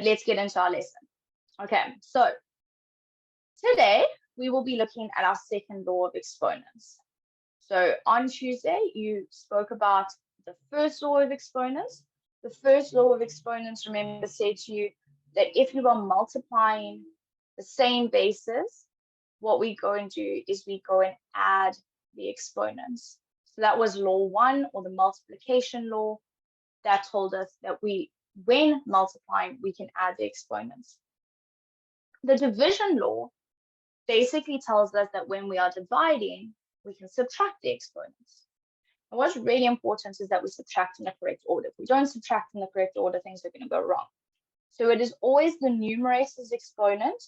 let's get into our lesson. Okay, so today we will be looking at our second law of exponents. So on Tuesday, you spoke about the first law of exponents. The first law of exponents, remember, said to you that if you are multiplying the same bases, what we go and do is we go and add the exponents. So that was law 1, or the multiplication law, that told us that when multiplying, we can add the exponents. The division law basically tells us that when we are dividing, we can subtract the exponents. And what's really important is that we subtract in the correct order. If we don't subtract in the correct order, things are going to go wrong. So it is always the numerator's exponent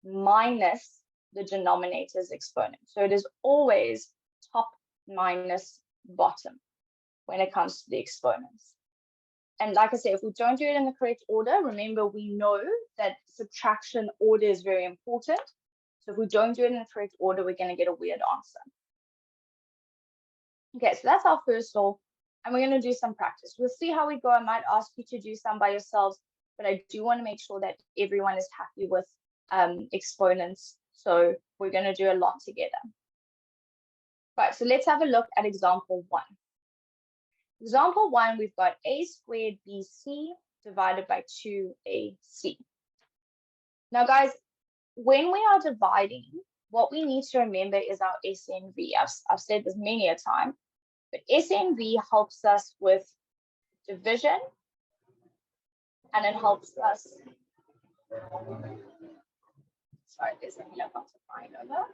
minus the denominator's exponent. So it is always top minus bottom when it comes to the exponents. And like I said, if we don't do it in the correct order, remember, we know that subtraction order is very important. So if we don't do it in the correct order, we're going to get a weird answer. Okay, so that's our first law, and we're going to do some practice. We'll see how we go. I might ask you to do some by yourselves, but I do want to make sure that everyone is happy with exponents. So we're going to do a lot together. Right, so let's have a look at example 1. Example 1, we've got a squared bc divided by 2ac. Now, guys, when we are dividing, what we need to remember is our SNV. I've said this many a time, but SNV helps us with division, and it helps us. Sorry, there's a little bit to find over.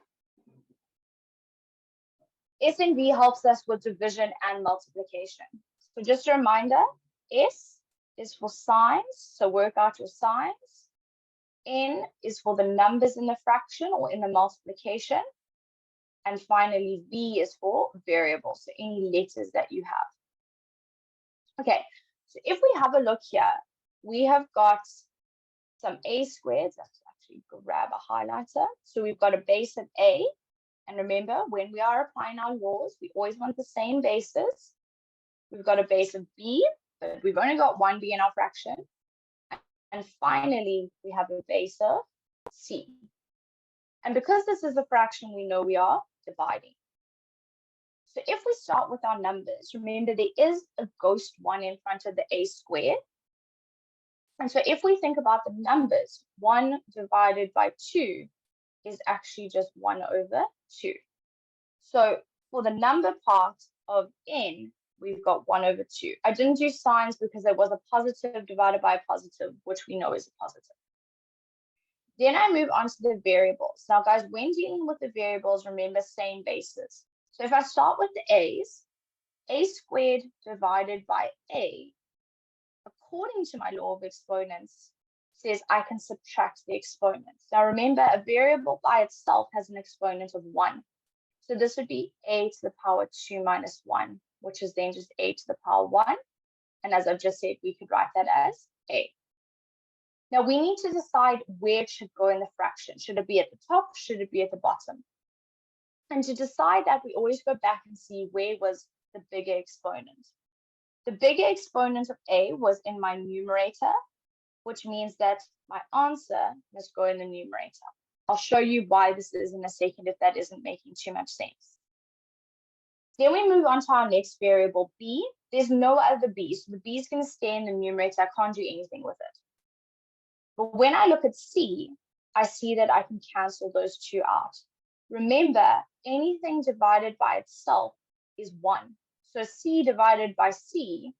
SNV helps us with division and multiplication. So just a reminder, S is for signs, so work out your signs. N is for the numbers in the fraction or in the multiplication. And finally, V is for variables, so any letters that you have. Okay, so if we have a look here, we have got some a squared. Let's actually grab a highlighter. So we've got a base of a. And remember, when we are applying our laws, we always want the same bases. We've got a base of b, but we've only got one b in our fraction. And finally, we have a base of c. And because this is a fraction, we know we are dividing. So if we start with our numbers, remember there is a ghost 1 in front of the a squared. And so if we think about the numbers, 1 divided by 2 is actually just 1 over 2. So for the number part of n, we've got 1 over 2. I didn't do signs because there was a positive divided by a positive, which we know is a positive. Then I move on to the variables. Now, guys, when dealing with the variables, remember same bases. So if I start with the a's, a squared divided by a, according to my law of exponents, says I can subtract the exponents. Now remember, a variable by itself has an exponent of 1. So this would be a to the power 2 minus 1, which is then just a to the power 1. And as I've just said, we could write that as a. Now we need to decide where it should go in the fraction. Should it be at the top? Should it be at the bottom? And to decide that, we always go back and see where was the bigger exponent. The bigger exponent of a was in my numerator, which means that my answer must go in the numerator. I'll show you why this is in a second if that isn't making too much sense. Then we move on to our next variable, b. There's no other b, so the b is going to stay in the numerator. I can't do anything with it. But when I look at c, I see that I can cancel those two out. Remember, anything divided by itself is 1. So c divided by c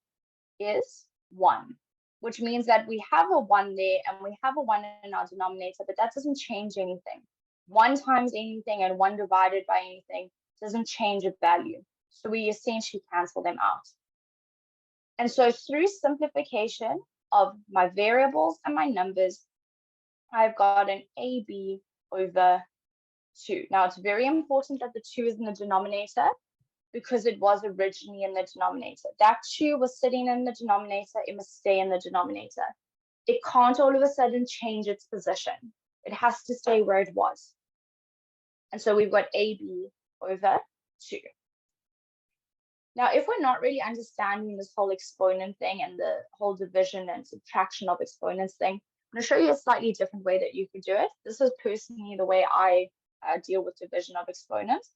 is 1. Which means that we have a 1 there and we have a 1 in our denominator, but that doesn't change anything. 1 times anything and 1 divided by anything doesn't change its value. So we essentially cancel them out. And so through simplification of my variables and my numbers, I've got an AB over 2. Now it's very important that the 2 is in the denominator, because it was originally in the denominator. That 2 was sitting in the denominator, it must stay in the denominator. It can't all of a sudden change its position. It has to stay where it was. And so we've got AB over 2. Now, if we're not really understanding this whole exponent thing and the whole division and subtraction of exponents thing, going to show you a slightly different way that you could do it. This is personally the way I deal with division of exponents,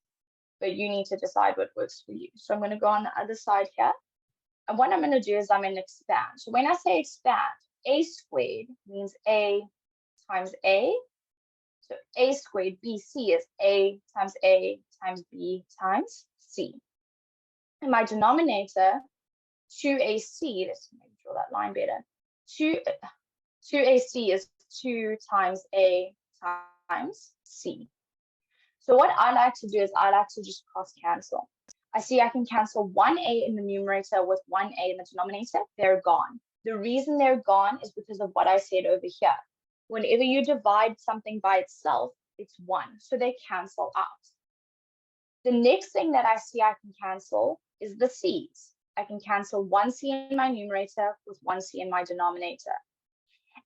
but you need to decide what works for you. So I'm going to go on the other side here. And what I'm going to do is I'm going to expand. So when I say expand, a squared means a times a. So a squared BC is a times b times c. And my denominator, 2ac, let's maybe draw that line better. 2ac is 2 times a times c. So what I like to do is I like to just cross cancel. I see I can cancel 1a in the numerator with 1a in the denominator. They're gone. The reason they're gone is because of what I said over here. Whenever you divide something by itself, it's 1. So they cancel out. The next thing that I see I can cancel is the c's. I can cancel 1c in my numerator with 1c in my denominator.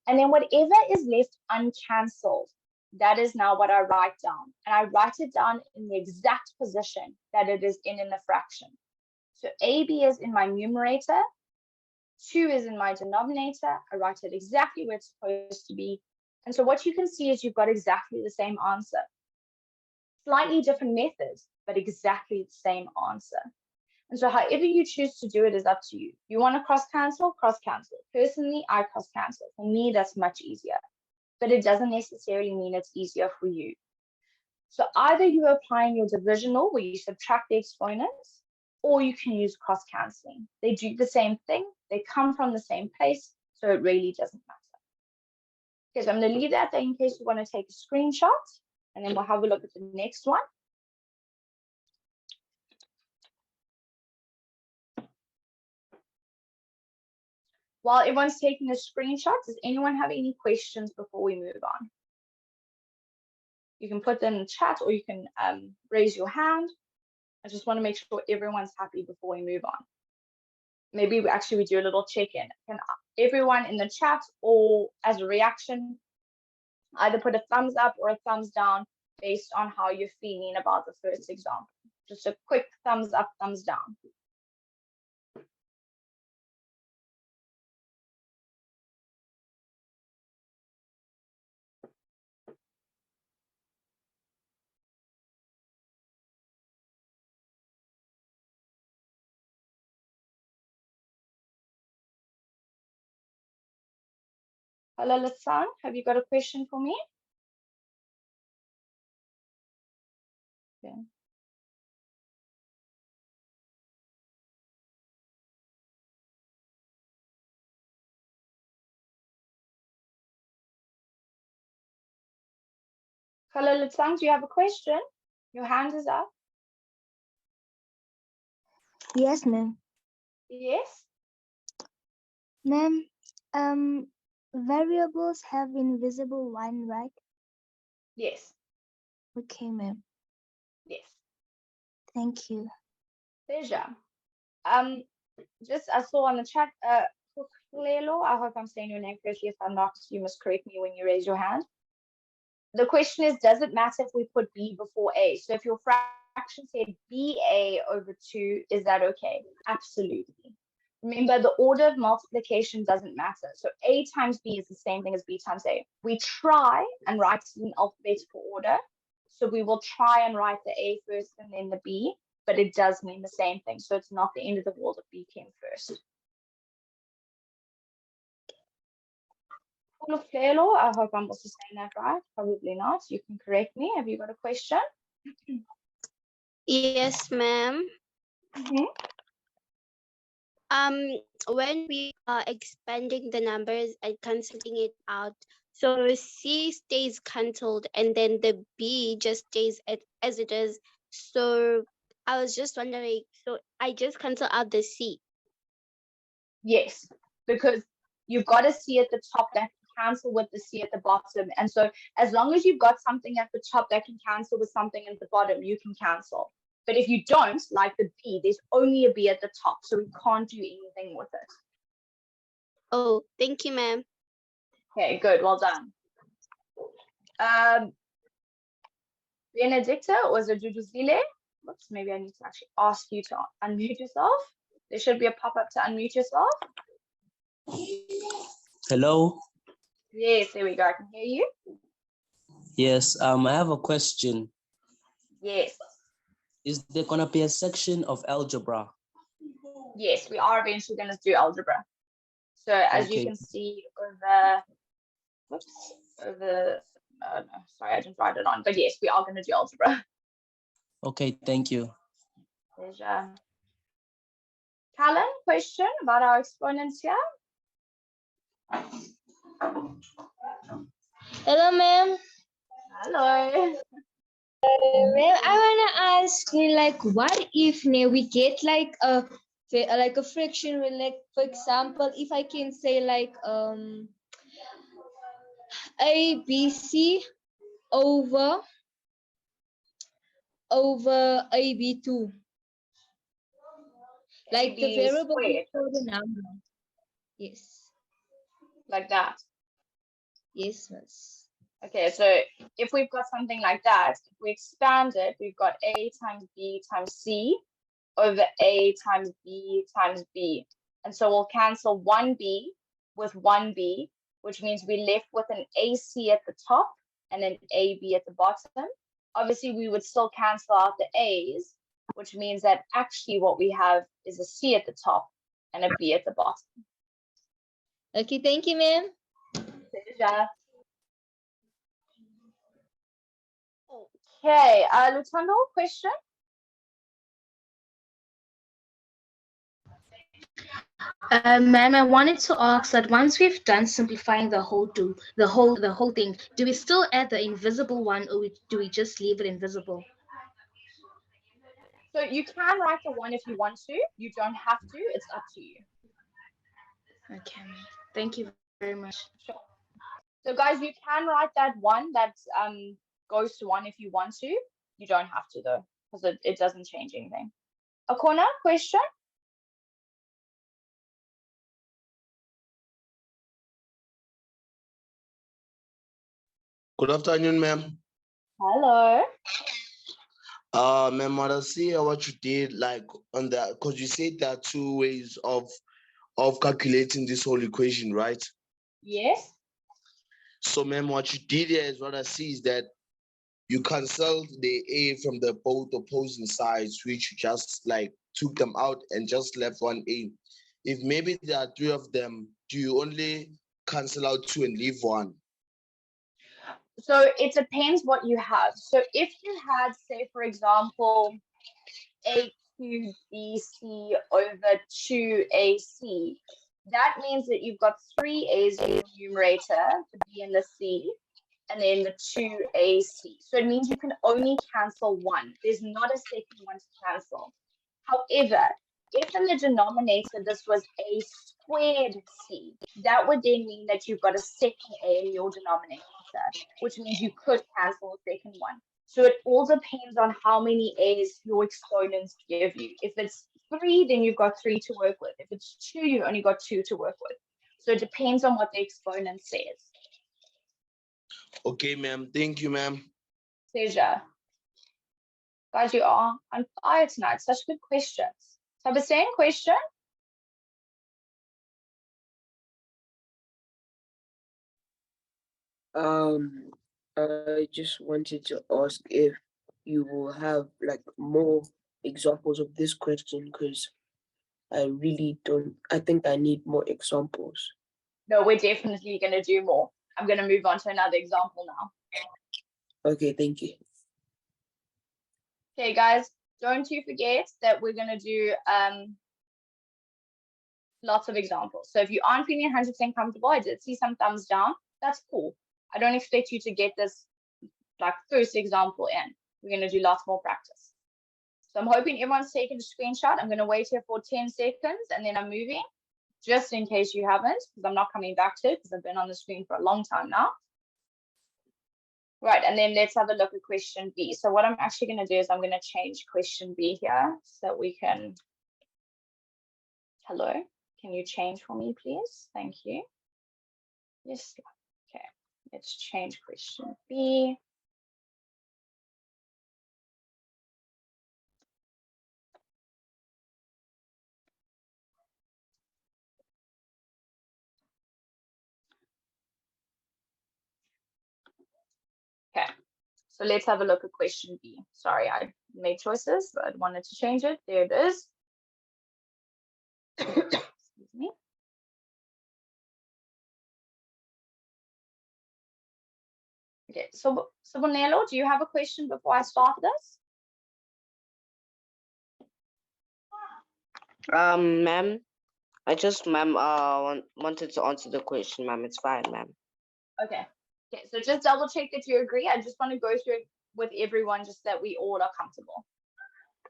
And then whatever is left uncancelled, that is now what I write down. And I write it down in the exact position that it is in the fraction. So AB is in my numerator, 2 is in my denominator. I write it exactly where it's supposed to be. And so what you can see is you've got exactly the same answer. Slightly different methods, but exactly the same answer. And so however you choose to do it is up to you. You want to cross cancel? Cross cancel. Personally, I cross cancel. For me, that's much easier. But it doesn't necessarily mean it's easier for you. So either you're applying your divisional where you subtract the exponents, or you can use cross cancelling. They do the same thing. They come from the same place, so it really doesn't matter. Okay, so I'm going to leave that there in case you want to take a screenshot, and then we'll have a look at the next one. While everyone's taking a screenshot, does anyone have any questions before we move on? You can put them in the chat or you can raise your hand. I just want to make sure everyone's happy before we move on. Maybe we do a little check-in. Can everyone in the chat or as a reaction either put a thumbs up or a thumbs down based on how you're feeling about the first example? Just a quick thumbs up, thumbs down. Hello, Latsan, have you got a question for me? Okay. Hello, Latsan, do you have a question? Your hand is up. Yes, ma'am. Yes. Ma'am, variables have invisible line, right? Yes. Okay, ma'am. Yes. Thank you. Pleasure. Just I saw on the chat, Lelo, I hope I'm saying your name correctly. If I'm not, you must correct me when you raise your hand. The question is, does it matter if we put b before a? So if your fraction said ba over 2, is that okay? Absolutely. Remember, the order of multiplication doesn't matter. So a times b is the same thing as b times a. We try and write it in alphabetical order. So we will try and write the a first and then the b, but it does mean the same thing. So it's not the end of the world if b came first. I hope I'm also saying that right. Probably not. You can correct me. Have you got a question? Yes, ma'am. When we are expanding the numbers and canceling it out, so C stays cancelled and then the B just stays as it is. So I was just wondering, so I just cancel out the C. Yes, because you've got a C at the top that can cancel with the C at the bottom. And so as long as you've got something at the top that can cancel with something at the bottom, you can cancel. But if you don't, like the B, there's only a B at the top, so we can't do anything with it. Oh, thank you, ma'am. Okay, good, well done. Benedicta or Zajuduzile? Whoops, maybe I need to actually ask you to unmute yourself. There should be a pop-up to unmute yourself. Hello. Yes, there we go. I can hear you. Yes, I have a question. Yes. Is there gonna be a section of algebra? Yes, we are eventually going to do algebra. So as you Okay. can see over, whoops, over, no, sorry, I didn't write it on, but yes, we are going to do algebra. Okay, thank you. Pleasure. Callan, question about our exponents here? Hello, ma'am. Hello. Ma'am, I wanna ask you, like, what if we get like a friction with, like, for example, if I can say like ABC over AB2, like the AB variable squared, before the number. Yes, like that. yes, miss. Okay, so if we've got something like that, if we expand it, we've got A times B times C over A times B times B. And so we'll cancel 1B with 1B, which means we're left with an AC at the top and an AB at the bottom. Obviously, we would still cancel out the A's, which means that actually what we have is a C at the top and a B at the bottom. Okay, thank you, ma'am. Pleasure. Okay, Lutando, question? Ma'am, I wanted to ask that once we've done simplifying the whole thing, do we still add the invisible one, or do we just leave it invisible? So you can write the one if you want to. You don't have to. It's up to you. Okay, thank you very much. Sure. So guys, you can write that one that goes to one if you want to. You don't have to though, because it doesn't change anything. Akona, question? Good afternoon, ma'am. Hello. Ma'am, I see what you did, like on that, because you said there are two ways of calculating this whole equation, right? Yes. So, ma'am, what you did here is what I see is that you canceled the A from the both opposing sides, which you just like took them out and just left one A. If maybe there are three of them, do you only cancel out two and leave one? So it depends what you have. So if you had, say, for example, A cubed BC over 2AC, that means that you've got three A's in the numerator, the B and the C, and then the 2AC. So it means you can only cancel one. There's not a second one to cancel. However, if in the denominator this was A squared C, that would then mean that you've got a second A in your denominator, which means you could cancel the second one. So it all depends on how many A's your exponents give you. If it's 3, then you've got 3 to work with. If it's 2, you've only got 2 to work with. So it depends on what the exponent says. Okay, ma'am. Thank you, ma'am. Pleasure. Guys, you are on fire tonight. Such good questions. So the same question. I just wanted to ask if you will have like more examples of this question, because I really don't, I think I need more examples. No, we're definitely going to do more. I'm going to move on to another example now. Okay, thank you. Okay, guys, don't you forget that we're going to do lots of examples. So if you aren't feeling 100% comfortable, I did see some thumbs down. That's cool. I don't expect you to get this like first example in. We're going to do lots more practice. So I'm hoping everyone's taken a screenshot. I'm going to wait here for 10 seconds and then I'm moving, just in case you haven't, because I'm not coming back to it because I've been on the screen for a long time now. Right, and then let's have a look at question B. So what I'm actually going to do is I'm going to change question B here so that we can, hello, can you change for me, please? Thank you. Yes, okay, let's change question B. So let's have a look at question B. Sorry, I made choices. I wanted to change it. There it is. Excuse me. Okay, so Bonello, do you have a question before I start this? Ma'am, wanted to answer the question, ma'am. It's fine, ma'am. Okay. Okay, so just double check that you agree. I just want to go through it with everyone just that we all are comfortable.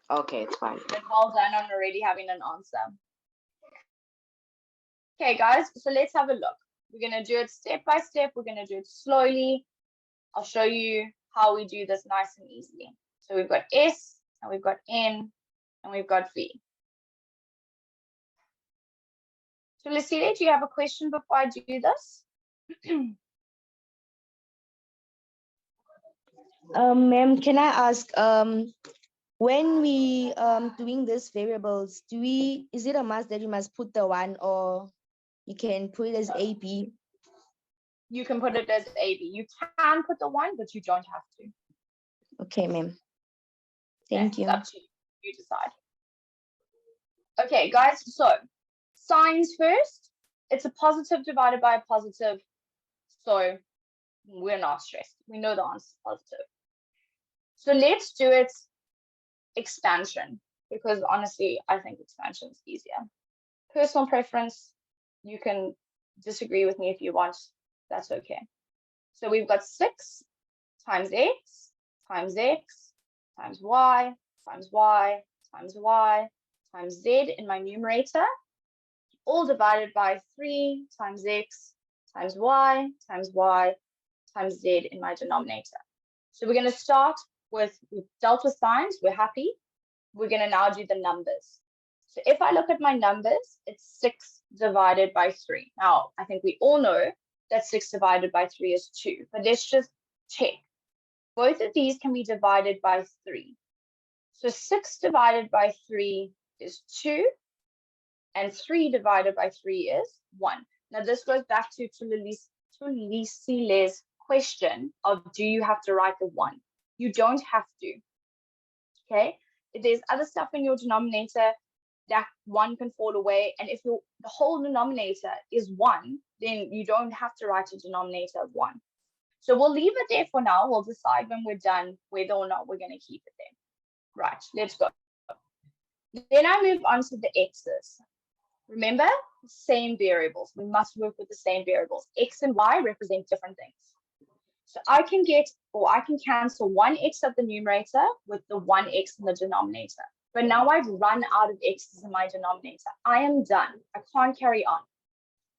Okay, it's fine. But well done on already having an answer. Okay, guys, so let's have a look. We're going to do it step by step. We're going to do it slowly. I'll show you how we do this nice and easily. So we've got S, and we've got N, and we've got V. So Lucille, do you have a question before I do this? Ma'am, can I ask, when we doing these variables, is it a must that you must put the 1, or you can put it as AB? You can put it as AB. You can put the 1, but you don't have to. Okay, ma'am. Thank you. It's up to you. You decide. Okay, guys, so signs first. It's a positive divided by a positive. So we're not stressed. We know the answer is positive. So let's do it expansion, because honestly, I think expansion is easier. Personal preference, you can disagree with me if you want. That's okay. So we've got 6 times x times x times y times y times y times z in my numerator, all divided by 3 times x times y times z in my denominator. So we're going to start with, we've dealt with signs, we're happy. We're going to now do the numbers. So if I look at my numbers, it's 6 divided by 3. Now, I think we all know that 6 divided by 3 is 2, but let's just check. Both of these can be divided by 3. So 6 divided by 3 is 2, and 3 divided by 3 is 1. Now, this goes back to Lisile's question of, do you have to write the 1? You don't have to, okay? If there's other stuff in your denominator, that 1 can fall away. And if the whole denominator is 1, then you don't have to write a denominator of 1. So we'll leave it there for now. We'll decide when we're done whether or not we're going to keep it there. Right, let's go. Then I move on to the x's. Remember, same variables. We must work with the same variables. X and y represent different things. So I can cancel 1x of the numerator with the 1x in the denominator. But now I've run out of x's in my denominator. I am done. I can't carry on.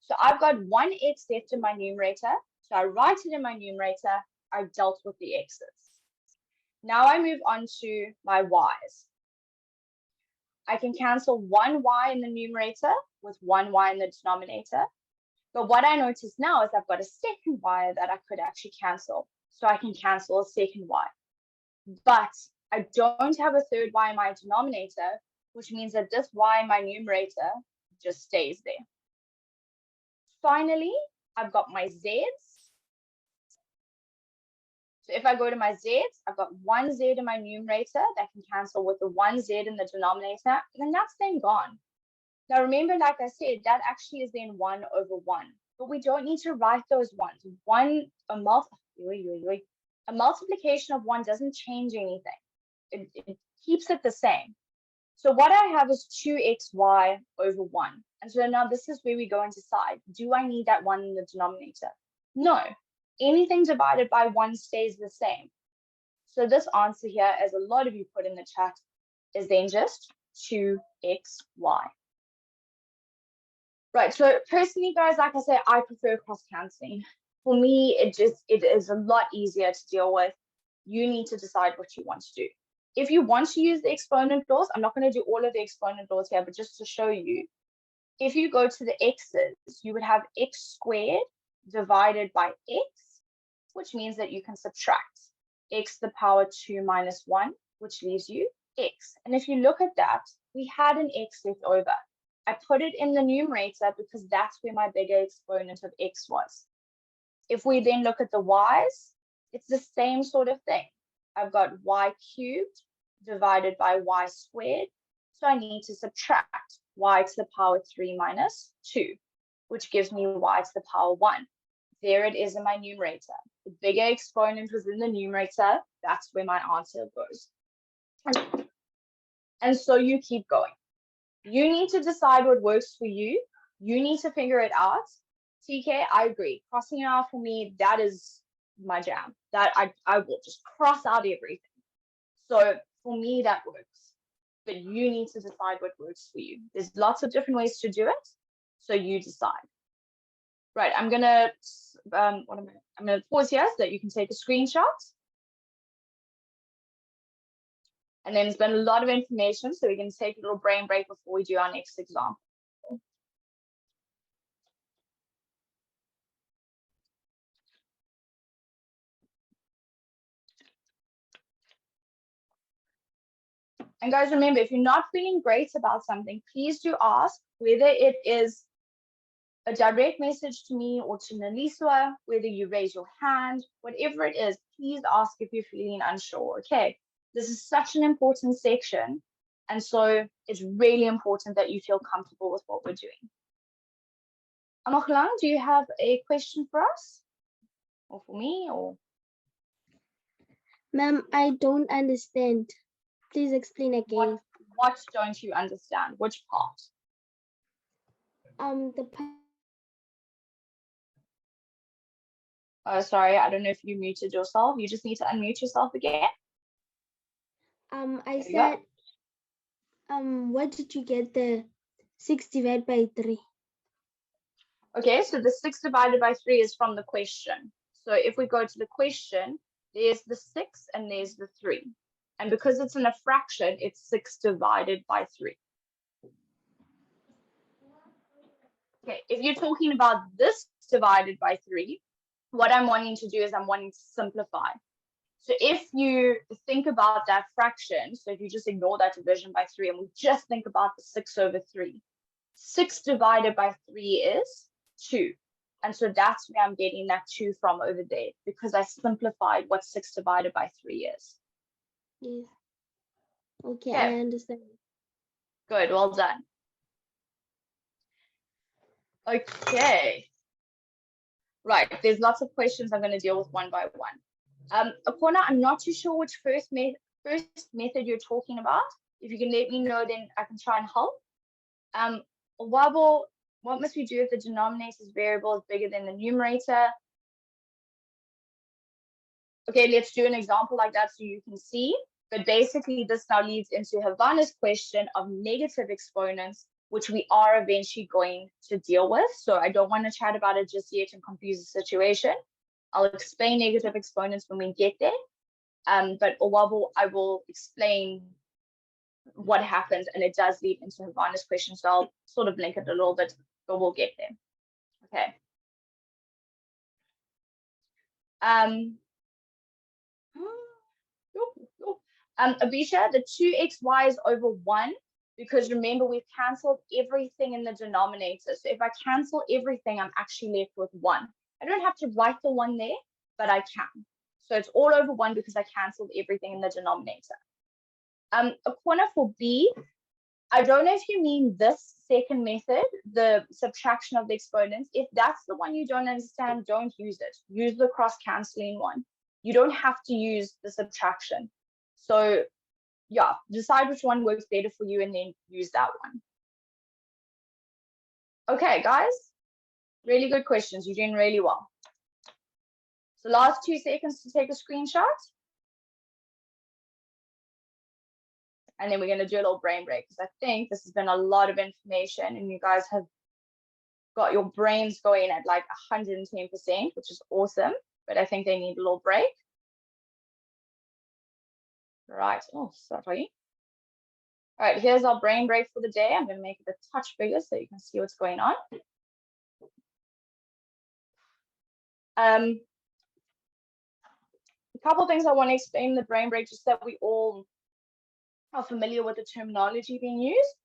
So I've got 1x left in my numerator. So I write it in my numerator. I've dealt with the x's. Now I move on to my y's. I can cancel 1y in the numerator with 1y in the denominator. But what I notice now is I've got a second y that I could actually cancel. So I can cancel a second y. But I don't have a third y in my denominator, which means that this y in my numerator just stays there. Finally, I've got my z's. So if I go to my z's, I've got 1z in my numerator that can cancel with the 1z in the denominator, and then that's then gone. Now remember, like I said, that actually is then 1 over 1, but we don't need to write those ones. A multiplication of 1 doesn't change anything. It keeps it the same. So what I have is 2xy over 1. And so now this is where we go and decide, do I need that 1 in the denominator? No. Anything divided by 1 stays the same. So this answer here, as a lot of you put in the chat, is then just 2xy. Right, so personally, guys, like I said, I prefer cross-canceling. For me, it is a lot easier to deal with. You need to decide what you want to do. If you want to use the exponent laws, I'm not going to do all of the exponent laws here, but just to show you, if you go to the x's, you would have x squared divided by x, which means that you can subtract x to the power 2 minus 1, which leaves you x. And if you look at that, we had an x left over. I put it in the numerator because that's where my bigger exponent of x was. If we then look at the y's, it's the same sort of thing. I've got y cubed divided by y squared. So I need to subtract y to the power 3 minus 2, which gives me y to the power 1. There it is in my numerator. The bigger exponent was in the numerator. That's where my answer goes. And so you keep going. You need to decide what works for you. You need to figure it out. TK, I agree. Crossing it out for me, that is my jam. That I will just cross out everything. So for me, that works. But you need to decide what works for you. There's lots of different ways to do it. So you decide. Right, I'm gonna I'm gonna pause here so that you can take a screenshot. And then it's been a lot of information, so we can take a little brain break before we do our next example. And guys, remember, if you're not feeling great about something, please do ask, whether it is a direct message to me or to Naliswa, whether you raise your hand, whatever it is, please ask if you're feeling unsure, okay? This is such an important section, and so it's really important that you feel comfortable with what we're doing. Amaklang, do you have a question for us? Or for me, or? Ma'am, I don't understand. Please explain again. What don't you understand? Which part? The part. Oh, sorry, I don't know if you muted yourself. You just need to unmute yourself again. I said, what did you get the 6 divided by 3? Okay, so the 6 divided by 3 is from the question. So if we go to the question, there's the 6 and there's the 3. And because it's in a fraction, it's 6 divided by 3. Okay, if you're talking about this divided by 3, what I'm wanting to do is I'm wanting to simplify. So if you think about that fraction, so if you just ignore that division by 3 and we just think about the 6 over 3, 6 divided by 3 is 2. And so that's where I'm getting that 2 from over there, because I simplified what 6 divided by 3 is. Yes. Okay, I understand. Good, well done. Okay. Right, there's lots of questions I'm going to deal with one by one. Akona, I'm not too sure which first method you're talking about. If you can let me know, then I can try and help. Wabo, what must we do if the denominator's variable is bigger than the numerator? Okay, let's do an example like that so you can see. But basically, this now leads into Havana's question of negative exponents, which we are eventually going to deal with. So I don't want to chat about it just yet and confuse the situation. I'll explain negative exponents when we get there. But Owabo, I will explain what happens, and it does lead into Havana's question. So I'll sort of link it a little bit, but we'll get there. Okay. Abisha, the 2xy is over 1, because remember, we've cancelled everything in the denominator. So if I cancel everything, I'm actually left with 1. I don't have to write the 1 there, but I can. So it's all over 1 because I cancelled everything in the denominator. A corner for B, I don't know if you mean this second method, the subtraction of the exponents. If that's the one you don't understand, don't use it. Use the cross-canceling one. You don't have to use the subtraction. So yeah, decide which one works better for you and then use that one. Okay, guys, really good questions. You're doing really well. So last 2 seconds to take a screenshot. And then we're going to do a little brain break, because I think this has been a lot of information and you guys have got your brains going at like 110%, which is awesome. But I think they need a little break. Right. Oh, sorry. All right, here's our brain break for the day. I'm going to make it a touch bigger so you can see what's going on. A couple of things I want to explain in the brain break, just that we all are familiar with the terminology being used.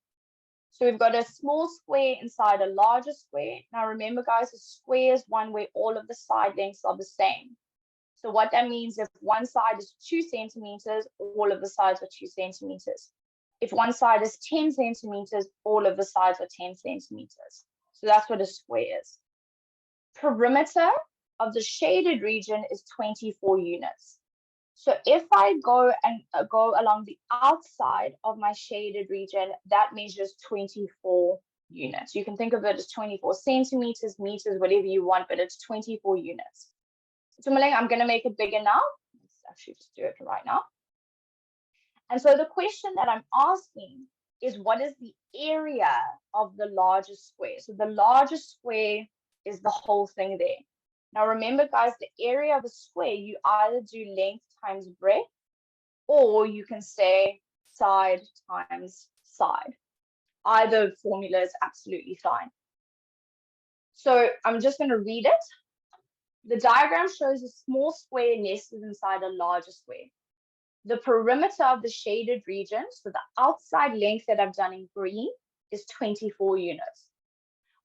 So we've got a small square inside a larger square. Now remember, guys, a square is one where all of the side lengths are the same. So what that means, if one side is 2 centimeters, all of the sides are 2 centimeters. If one side is 10 centimeters, all of the sides are 10 centimeters. So that's what a square is. Perimeter of the shaded region is 24 units. So if I go along the outside of my shaded region, that measures 24 units. You can think of it as 24 centimeters, meters, whatever you want, but it's 24 units. So Maling, I'm going to make it bigger now. Let's actually just do it right now. And so the question that I'm asking is, what is the area of the largest square? So the largest square is the whole thing there. Now remember, guys, the area of a square, you either do length times breadth, or you can say side times side. Either formula is absolutely fine. So I'm just going to read it. The diagram shows a small square nested inside a larger square. The perimeter of the shaded region, so the outside length that I've done in green, is 24 units.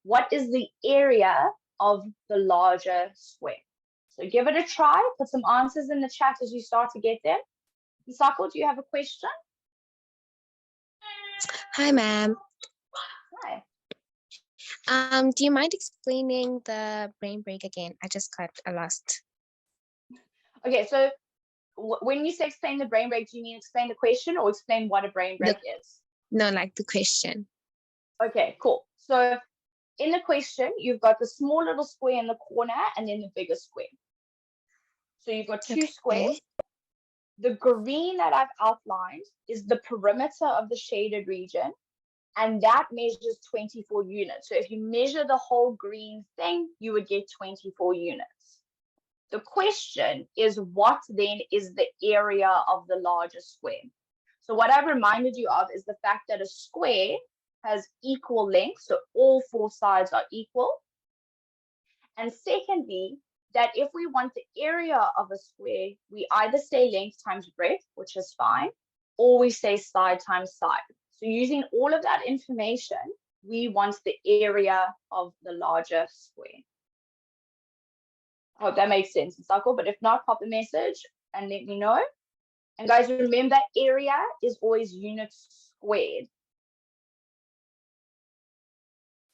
What is the area of the larger square? So give it a try. Put some answers in the chat as you start to get them. Misako, do you have a question? Hi, ma'am. Hi. Do you mind explaining the brain break again? I just got lost. Okay, so when you say explain the brain break, do you mean explain the question or explain what a brain break is? No, like the question. Okay, cool. So in the question, you've got the small little square in the corner and then the bigger square. So you've got two squares. The green that I've outlined is the perimeter of the shaded region, and that measures 24 units. So if you measure the whole green thing, you would get 24 units. The question is, what then is the area of the larger square? So what I've reminded you of is the fact that a square has equal length, so all 4 sides are equal. And secondly, that if we want the area of a square, we either say length times breadth, which is fine, or we say side times side. So using all of that information, we want the area of the larger square. I hope that makes sense, Misako, but if not, pop a message and let me know. And guys, remember, area is always units squared.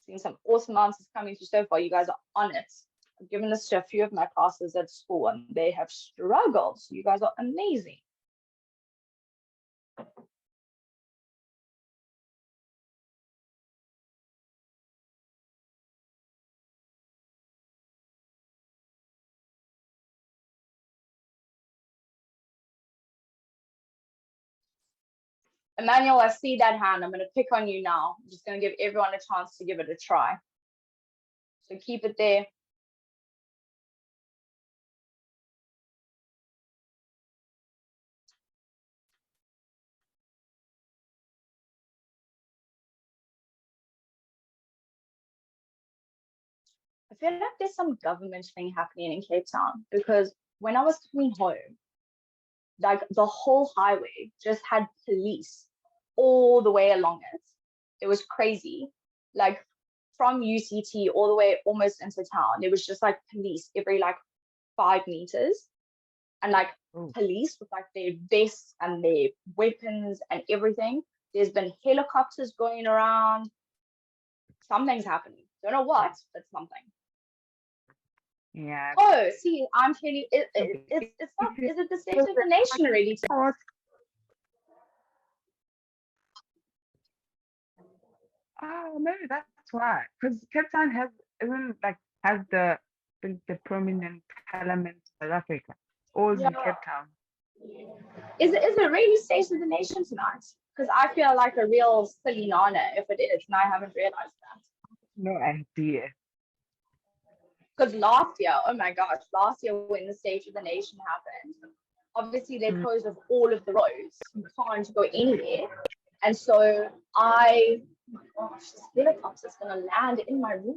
Seeing some awesome answers coming through so far. You guys are on it. I've given this to a few of my classes at school and they have struggled. So you guys are amazing. Emmanuel, I see that hand. I'm going to pick on you now. I'm just going to give everyone a chance to give it a try. So keep it there. I feel like there's some government thing happening in Cape Town, because when I was coming home, like the whole highway just had police all the way along it. It was crazy. Like from UCT all the way almost into town, there was just like police every like 5 meters, and like police with like their vests and their weapons and everything. There's been helicopters going around. Something's happening. Don't know what, but something. Yeah. Oh, see, I'm telling you, it's not. Is it the state of the nation already? Oh, maybe that's why. Because Cape Town has the prominent parliament of South Africa. Or is in Cape Town. Is it really state of the nation tonight? Because I feel like a real silly nana if it is, and I haven't realized that. No idea. Because last year, oh my gosh, last year when the State of the Nation happened, obviously they closed off all of the roads. You can't go anywhere. And so oh my gosh, this helicopter's going to land in my room.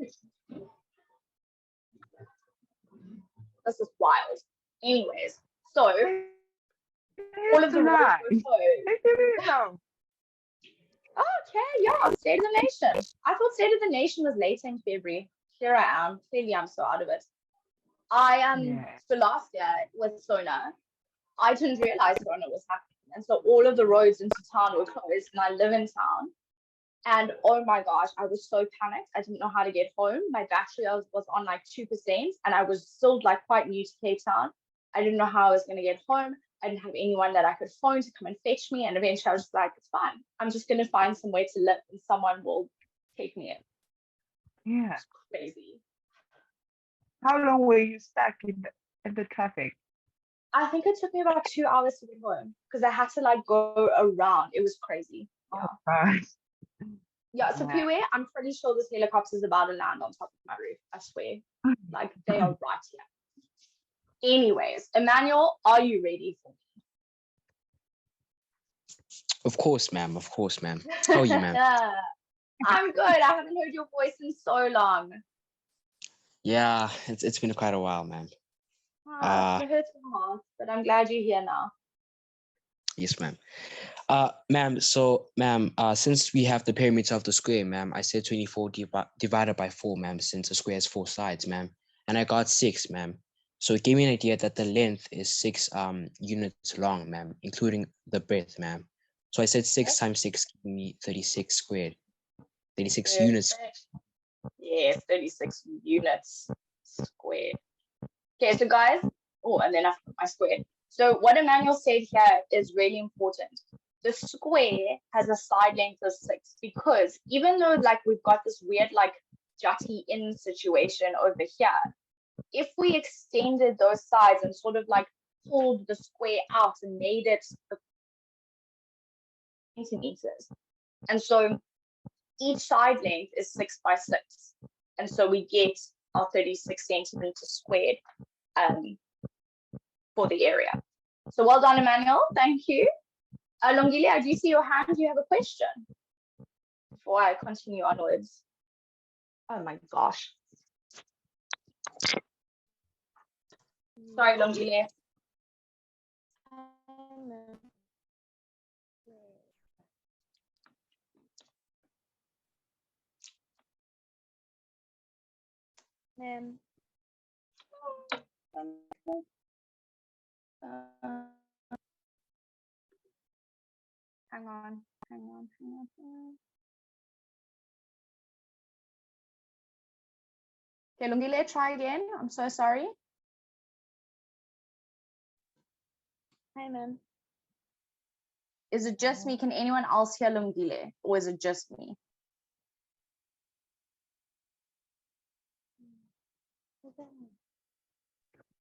This is wild. Anyways, so all of the roads were closed. Okay, yeah, State of the Nation. I thought State of the Nation was later in February. Here I am. Clearly, I'm so out of it. I Yeah. so last year with Sona, I didn't realize Sona was happening, and so all of the roads into town were closed, and I live in town. And oh my gosh, I was so panicked. I didn't know how to get home. My battery was on like 2%, and I was still like quite new to Cape Town. I didn't know how I was going to get home. I didn't have anyone that I could phone to come and fetch me. And eventually I was just like, it's fine. I'm just going to find somewhere to live and someone will take me in. Yeah. It's crazy. How long were you stuck in the traffic? I think it took me about 2 hours to get home because I had to like go around. It was crazy. Yeah. Oh, gosh. Yeah, so Yeah. Pee-wee, I'm pretty sure this helicopter is about to land on top of my roof. I swear. Like, they are right here. Anyways, Emmanuel, are you ready for me? Of course, ma'am. Of course, ma'am. How are you, ma'am? I'm good. I haven't heard your voice in so long. Yeah, it's been quite a while, ma'am. It hurts my heart, but I'm glad you're here now. Yes, ma'am. Ma'am, since we have the perimeter of the square, ma'am, I said 24 divided by 4, ma'am, since the square has 4 sides, ma'am, and I got 6, ma'am. So it gave me an idea that the length is 6 units long, ma'am, including the breadth, ma'am. So I said 6 times 6 give me 36 squared, 36 units. Yes, 36 units squared. Okay, so guys, and then I've put my square. So what Emmanuel said here is really important. The square has a side length of 6 because even though like we've got this weird like jutty in situation over here, if we extended those sides and sort of like pulled the square out and made it centimeters, and so each side length is 6 by 6, and so we get our 36 centimeters squared for the area. So well done, Emmanuel. Thank you. Longile, I do see your hand. Do you have a question before I continue onwards? Oh my gosh. Sorry, Longile. Ma'am. Hang on. Okay, Lungile, try again. I'm so sorry. Hi, ma'am. Is it just me? Can anyone else hear Lungile, or is it just me?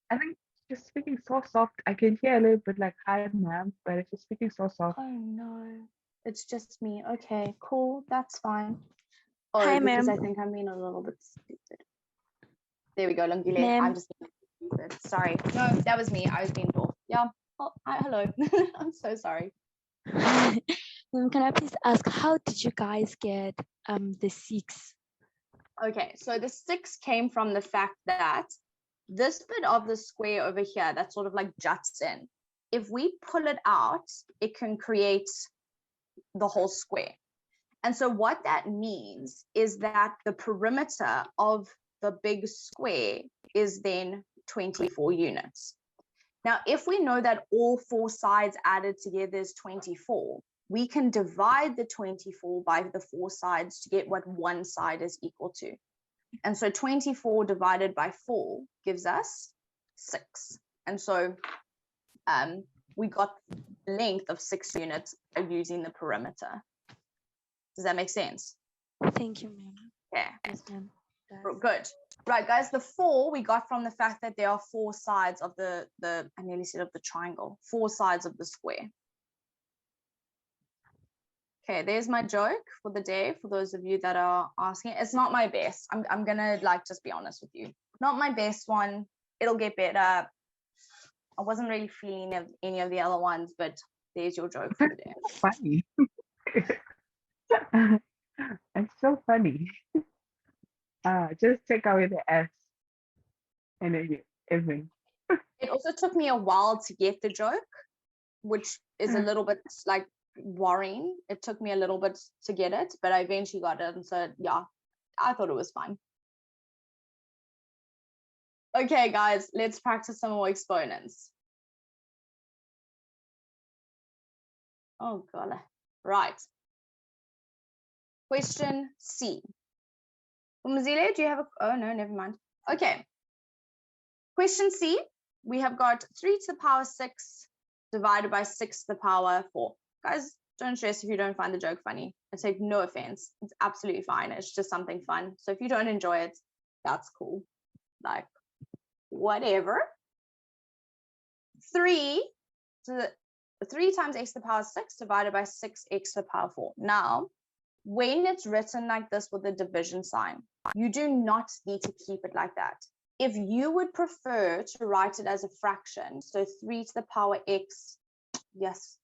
I think she's speaking so soft. I can hear a little bit like, hi, ma'am, but she's speaking so soft. Oh no, it's just me. Okay, cool. That's fine. Oh, Hi, because ma'am. I think I'm being a little bit stupid. There we go, Lungile. Ma'am. I'm just being stupid. Sorry. No, that was me. I was being dwarf. Yeah. Oh, hello. I'm so sorry. Can I please ask, how did you guys get the 6? Okay, so the 6 came from the fact that this bit of the square over here that sort of like juts in, if we pull it out, it can create the whole square. And so what that means is that the perimeter of the big square is then 24 units. Now, if we know that all 4 sides added together is 24, we can divide the 24 by the 4 sides to get what one side is equal to. And so 24 divided by 4 gives us 6. And so we got the length of 6 units using the perimeter. Does that make sense? Thank you, ma'am. Yeah. Yes, ma'am. Good. Right, guys, the 4 we got from the fact that there are 4 sides of the I nearly said of the triangle, 4 sides of the square. Okay, there's my joke for the day, for those of you that are asking. It's not my best. I'm gonna like just be honest with you. Not my best one. It'll get better. I wasn't really feeling any of the other ones, but there's your joke for the day. Funny. It's so funny. Just take away the S and then you even. It also took me a while to get the joke, which is a little bit like worrying. It took me a little bit to get it, but I eventually got it. And so, yeah, I thought it was fine. Okay, guys, let's practice some more exponents. Oh, God. Right. Question C. Umzile, do you have a, oh no, never mind. Okay. Question C, we have got 3 to the power 6 divided by 6 to the power 4. Guys, don't stress if you don't find the joke funny. I take no offense. It's absolutely fine. It's just something fun. So if you don't enjoy it, that's cool. Like, whatever. 3 times x to the power 6 divided by 6x to the power 4. Now, when it's written like this with a division sign, you do not need to keep it like that. If you would prefer to write it as a fraction, so 3 to the power x, yes,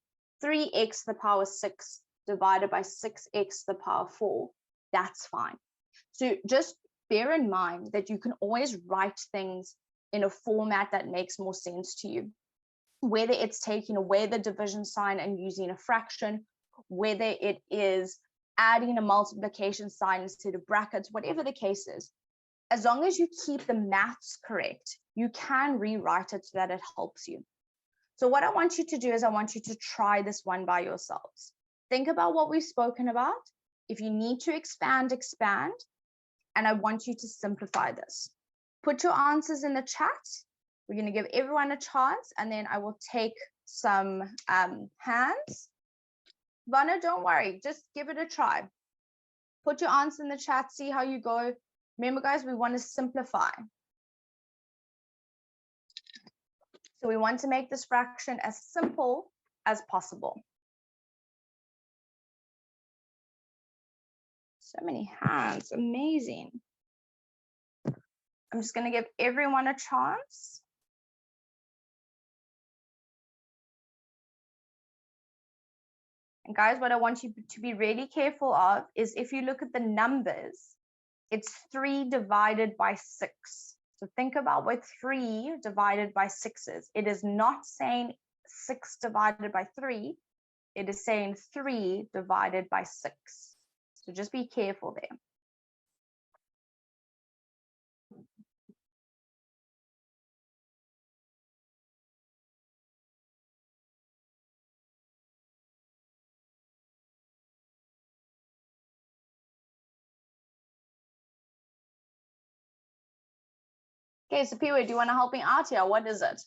3x to the power 6 divided by 6x to the power 4, that's fine. So just bear in mind that you can always write things in a format that makes more sense to you. Whether it's taking away the division sign and using a fraction, whether it is adding a multiplication sign instead of brackets, whatever the case is, as long as you keep the maths correct, you can rewrite it so that it helps you. So what I want you to do is I want you to try this one by yourselves. Think about what we've spoken about. If you need to expand, expand. And I want you to simplify this. Put your answers in the chat. We're going to give everyone a chance, and then I will take some hands. Vanna, don't worry. Just give it a try. Put your answer in the chat. See how you go. Remember, guys, we want to simplify. So we want to make this fraction as simple as possible. So many hands. Amazing. I'm just going to give everyone a chance. And guys, what I want you to be really careful of is if you look at the numbers, it's 3 divided by 6. So think about what 3 divided by 6 is. It is not saying 6 divided by 3. It is saying 3 divided by 6. So just be careful there. Okay, so Piwe, do you want to help me out here? What is it?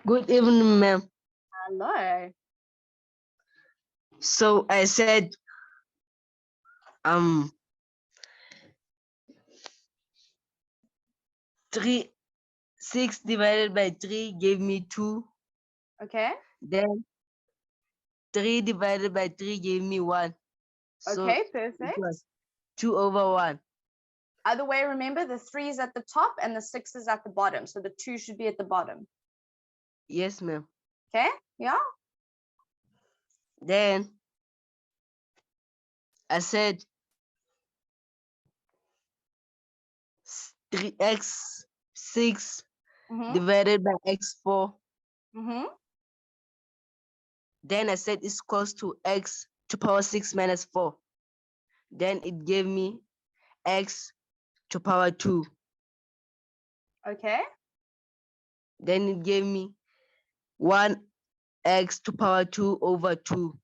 Good evening, ma'am. Hello. So I said, 6 divided by 3 gave me 2. Okay. Then 3 divided by 3 gave me 1. So Okay, it perfect. was 2 over 1. Other way, remember the 3 is at the top and the 6 is at the bottom. So the 2 should be at the bottom. Yes, ma'am. Okay, yeah. Then I said 3x6 divided by x4. Then I said it's equals to x to power 6 minus 4. Then it gave me x to power 2. Okay. Then it gave me 1x to power 2 over 2.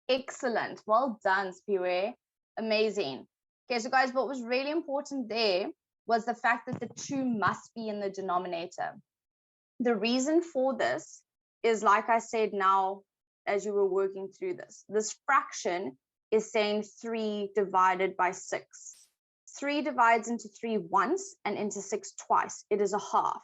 Excellent. Well done, Spiwe. Amazing. Okay, so guys, what was really important there was the fact that the 2 must be in the denominator. The reason for this is, like I said now, as you were working through this fraction is saying 3 divided by 6. 3 divides into 3 once and into 6 twice. It is a half.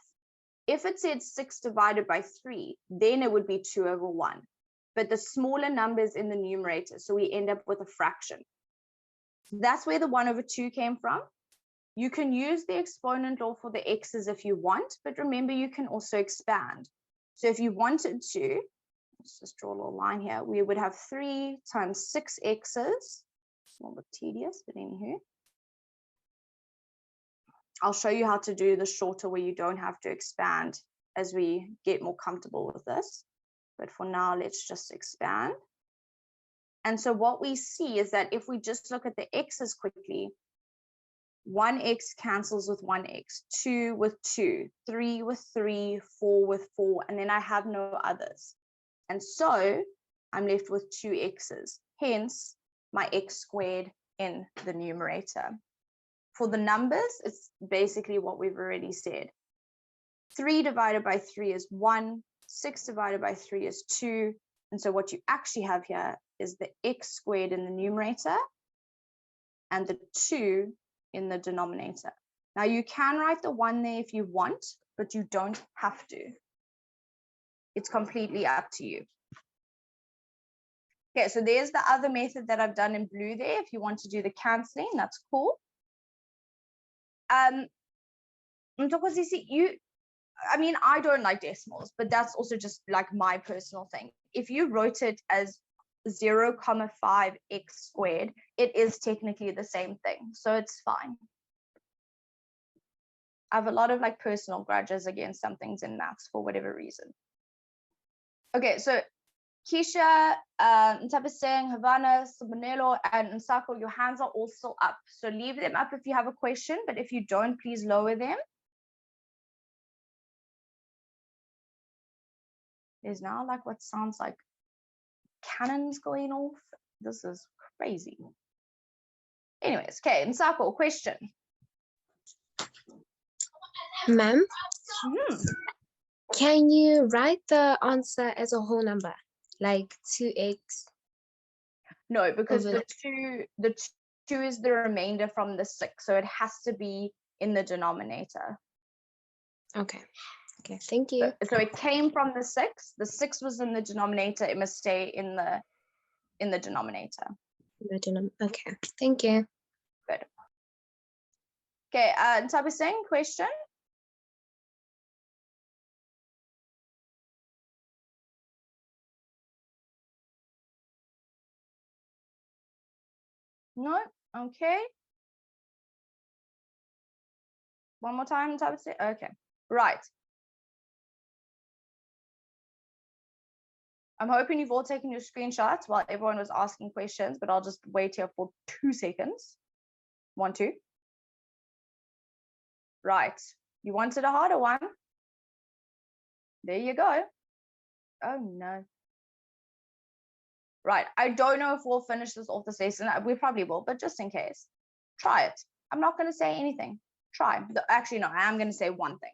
If it said 6 divided by 3, then it would be 2 over 1. But the smaller numbers in the numerator, so we end up with a fraction. That's where the 1 over 2 came from. You can use the exponent law for the x's if you want, but remember you can also expand. So if you wanted to, let's just draw a little line here, we would have 3 times 6 x's. It's a little bit tedious, but anywho. I'll show you how to do the shorter where you don't have to expand as we get more comfortable with this. But for now, let's just expand. And so what we see is that if we just look at the x's quickly, 1x cancels with 1x, 2 with 2, 3 with 3, 4 with 4, and then I have no others. And so I'm left with 2x's, hence my x squared in the numerator. For the numbers, it's basically what we've already said. 3 divided by 3 is 1, 6 divided by 3 is 2, and so what you actually have here is the x squared in the numerator and the 2 in the denominator. Now you can write the 1 there if you want, but you don't have to. It's completely up to you. Okay, so there's the other method that I've done in blue there. If you want to do the canceling, that's cool. I mean, I don't like decimals, but that's also just like my personal thing. If you wrote it as 0.5 x squared, it is technically the same thing, so it's fine. I have a lot of like personal grudges against some things in maths for whatever reason. Okay, so Keisha, Ntabiseng, Havana, Sabanelo, and Nsako, your hands are all still up. So leave them up if you have a question, but if you don't, please lower them. There's now like what sounds like cannons going off. This is crazy. Anyways, okay, Nsako, question. Ma'am, can you write the answer as a whole number, like 2x? No, because over the two is the remainder from the 6, so it has to be in the denominator. Okay. Okay, thank you. So it came from the 6. The 6 was in the denominator. It must stay in the denominator. Okay, thank you. Good. Okay, Ntabiseng, question. No? Okay. One more time, Ntabiseng. Okay. Right. I'm hoping you've all taken your screenshots while everyone was asking questions, but I'll just wait here for 2 seconds. 1, 2. Right. You wanted a harder one. There you go. Oh, no. Right. I don't know if we'll finish this off the session. We probably will, but just in case, try it. I'm not going to say anything. Try. Actually, no, I am going to say one thing.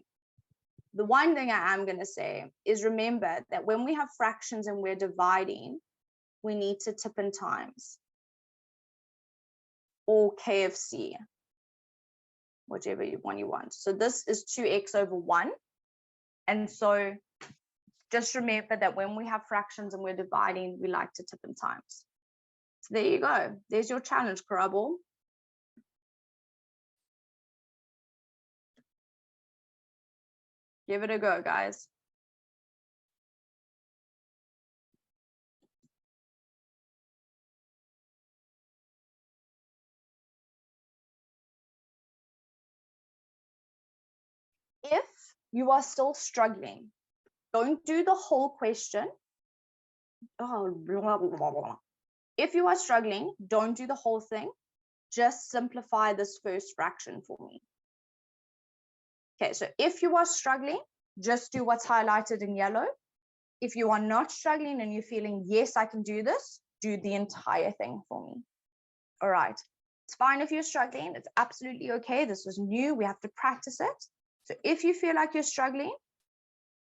The one thing I am going to say is remember that when we have fractions and we're dividing, we need to tip in times or KFC, whichever one you want. So this is 2x over 1. And so just remember that when we have fractions and we're dividing, we like to tip in times. So there you go. There's your challenge, Karabal. Give it a go, guys. If you are still struggling, don't do the whole question. Oh, blah, blah, blah, blah. If you are struggling, don't do the whole thing. Just simplify this first fraction for me. Okay, so if you are struggling, just do what's highlighted in yellow. If you are not struggling and you're feeling, yes, I can do this, do the entire thing for me. All right. It's fine if you're struggling. It's absolutely okay. This is new. We have to practice it. So if you feel like you're struggling,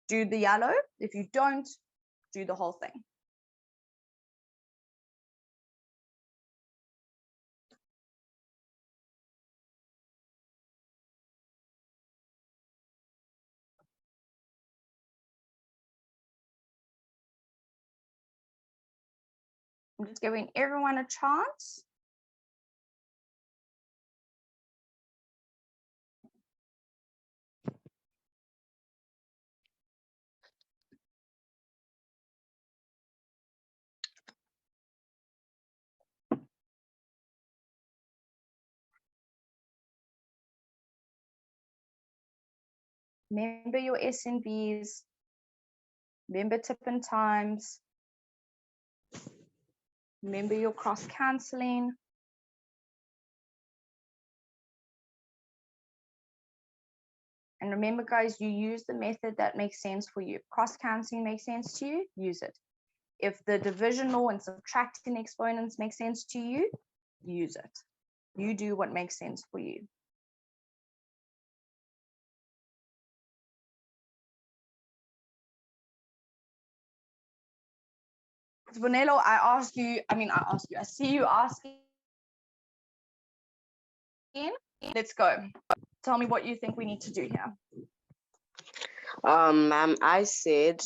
do the yellow. If you don't, do the whole thing. I'm just giving everyone a chance. Remember your SNBs. Remember tip and times. Remember your cross cancelling. And remember, guys, you use the method that makes sense for you. Cross-canceling makes sense to you, use it. If the divisional and subtracting exponents make sense to you, use it. You do what makes sense for you. Vanello, I see you asking. Let's go. Tell me what you think we need to do here. Ma'am, I said,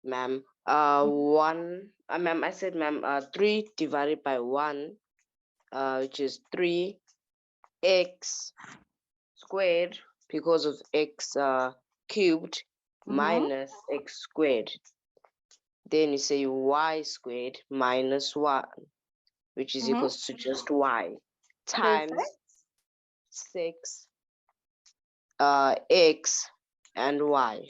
ma'am, I said, ma'am, 3 divided by 1, which is 3x squared because of x cubed minus x squared. Then you say y squared minus 1, which is equals to just y, times 6 x and y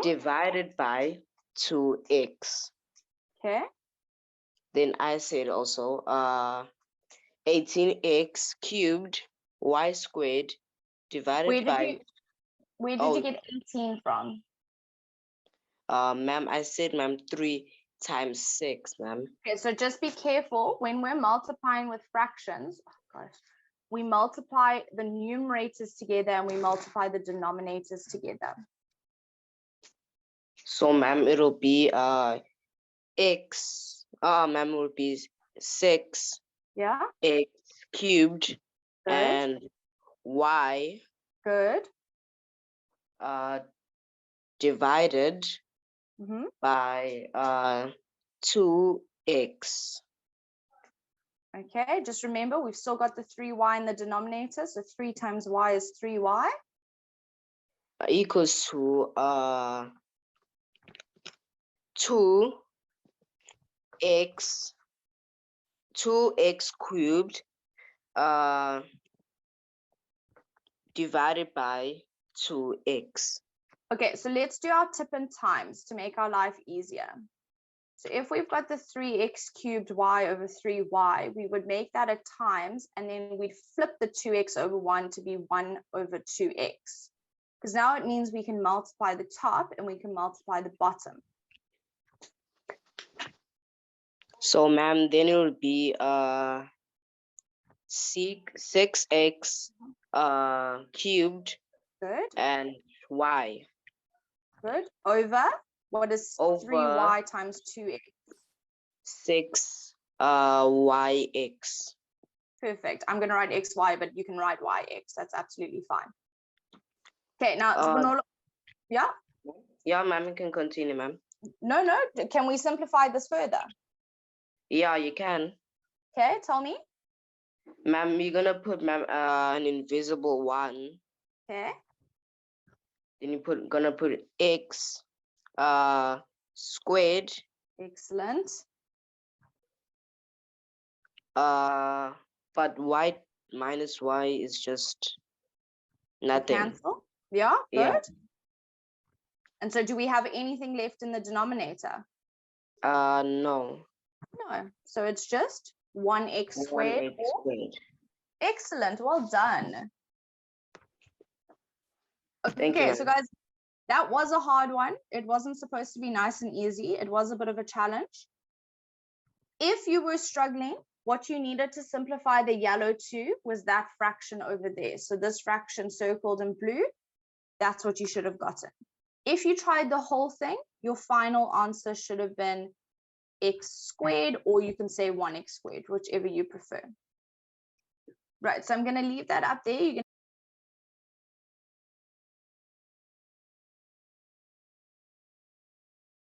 divided by 2x. Okay. Then I said also 18x cubed y squared divided by. Where did you get 18 from? Ma'am, I said, ma'am, 3 times 6, ma'am. Okay, so just be careful when we're multiplying with fractions. Oh gosh, we multiply the numerators together and we multiply the denominators together. So, ma'am, it'll be x. Ma'am, will be 6. Yeah. X cubed. Good. And y. Good. Divided by 2x. Okay, just remember we've still got the 3y in the denominator, so 3 times y is 3y. Equals to 2x cubed divided by 2x. Okay, so let's do our tip and times to make our life easier. So if we've got the 3x cubed y over 3y, we would make that a times, and then we'd flip the 2x over 1 to be 1 over 2x. Because now it means we can multiply the top and we can multiply the bottom. So, ma'am, then it will be 6x cubed. Good. And y. Good. Over, what is 3y times 2x? 6yx. Perfect. I'm going to write xy, but you can write yx. That's absolutely fine. Okay, now, yeah? Yeah, ma'am, you can continue, ma'am. No, can we simplify this further? Yeah, you can. Okay, tell me. Ma'am, you're going to put, ma'am, an invisible 1. Okay. Then you're gonna put x squared. Excellent. But y minus y is just nothing. Cancel. Yeah, good. Yeah. And so do we have anything left in the denominator? No. No. So it's just 1x squared. 1x squared. Excellent. Well done. Thank you, Okay, so guys, that was a hard one. It wasn't supposed to be nice and easy. It was a bit of a challenge. If you were struggling, what you needed to simplify the yellow to was that fraction over there. So this fraction circled in blue, that's what you should have gotten. If you tried the whole thing, your final answer should have been x squared, or you can say 1x squared, whichever you prefer. Right, so I'm going to leave that up there. You can